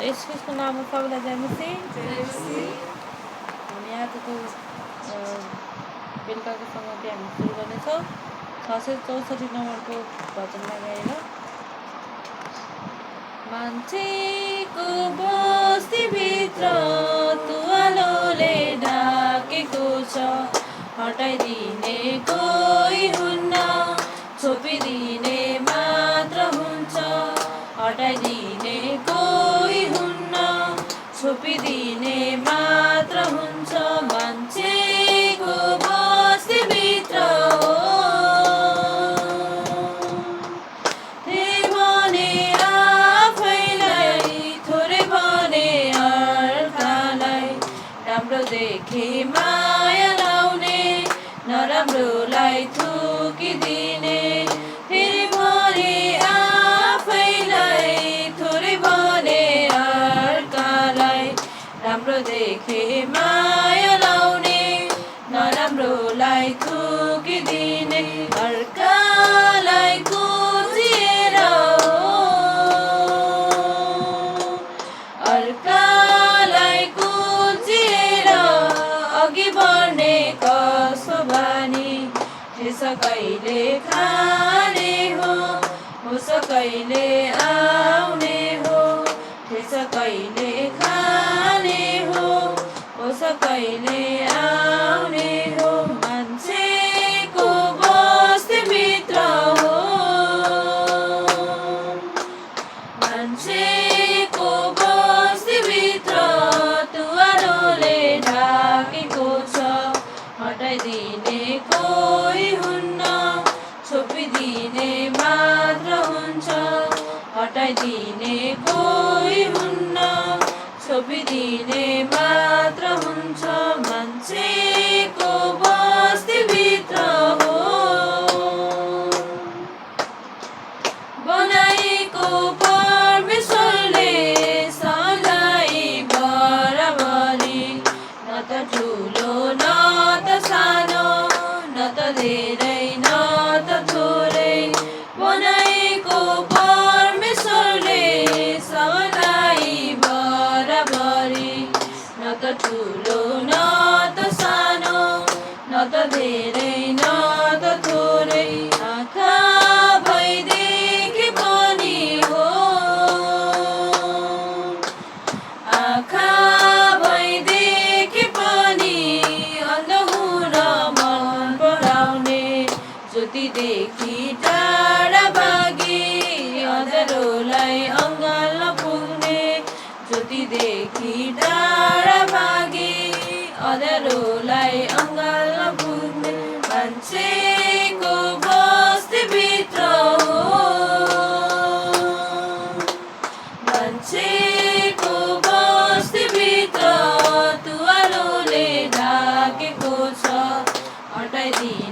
यस ख्रिस्टको नाममा सबैलाई जय मसीह। हामी आजको बेलुकाको सङ्गति हामी सुरु गर्नेछौँ 664 नम्बरको भजनमा गाएर। मान्छेको बस्तीभित्र तुवालोले ढाकेको छ, हटाइदिने कोही हुन्न, छोपिदिने मात्र हुन्छ। हटाइदिने कोही हुन्न, छोपिदिने मात्र हुन्छ। मान्छेको बस्तीभित्र हो भने आफैलाई, थोरै भने अर्कालाई, राम्रो देखे माया लाउने, नराम्रोलाई थुकिदिने। फेरि भने आफैलाई, थोरै भने अर्कालाई, राम्रो देखे माया लाउने, नराम्रोलाई थुकिदिने। अर्कालाई कुचिएर अर्कालाई कुचिएर अघि बढ्ने कसो बानी, ठेस कहिले खाने हो कहिले आउने हो। ठेस कहिले खाने हो कहिले आउने हो। मान्छेको बस्तीभित्र हो, मान्छेको बस्तीभित्र तुवालोले ढाकेको छ, हटाइदिने कोही हुन्न, छोपिदिने मात्र हुन्छ। हटाइदिने कोही हुन्न, छोपिदिने मात्र हुन्छ। मान्छेको बस्तीभित्र हो बनाएको परमेश्वरले सधैँ बराबरी, न त ठुलो न त सानो, न त धेरै न त थोरै। बनाएको परमेश्वरले सधैँ बराबरी, न त ठुलो न त सानो, न त धेरै न त थोरै। आँखा भइदेखे पनि हो, आँखा भइदेखे पनि अन्ध हुन मन पराउने। ज्योतिदेखि टाढा भागी अँध्यारोलाई अँगाल्न पुग्ने। ज्योतिदेखि टाढा भागी अँध्यारोलाई अँगाल्न पुग्ने। मान्छेको बस्तीभित्र हो, मान्छेको बस्तीभित्र तुवालोले ढाकेको छ, हटाइदिने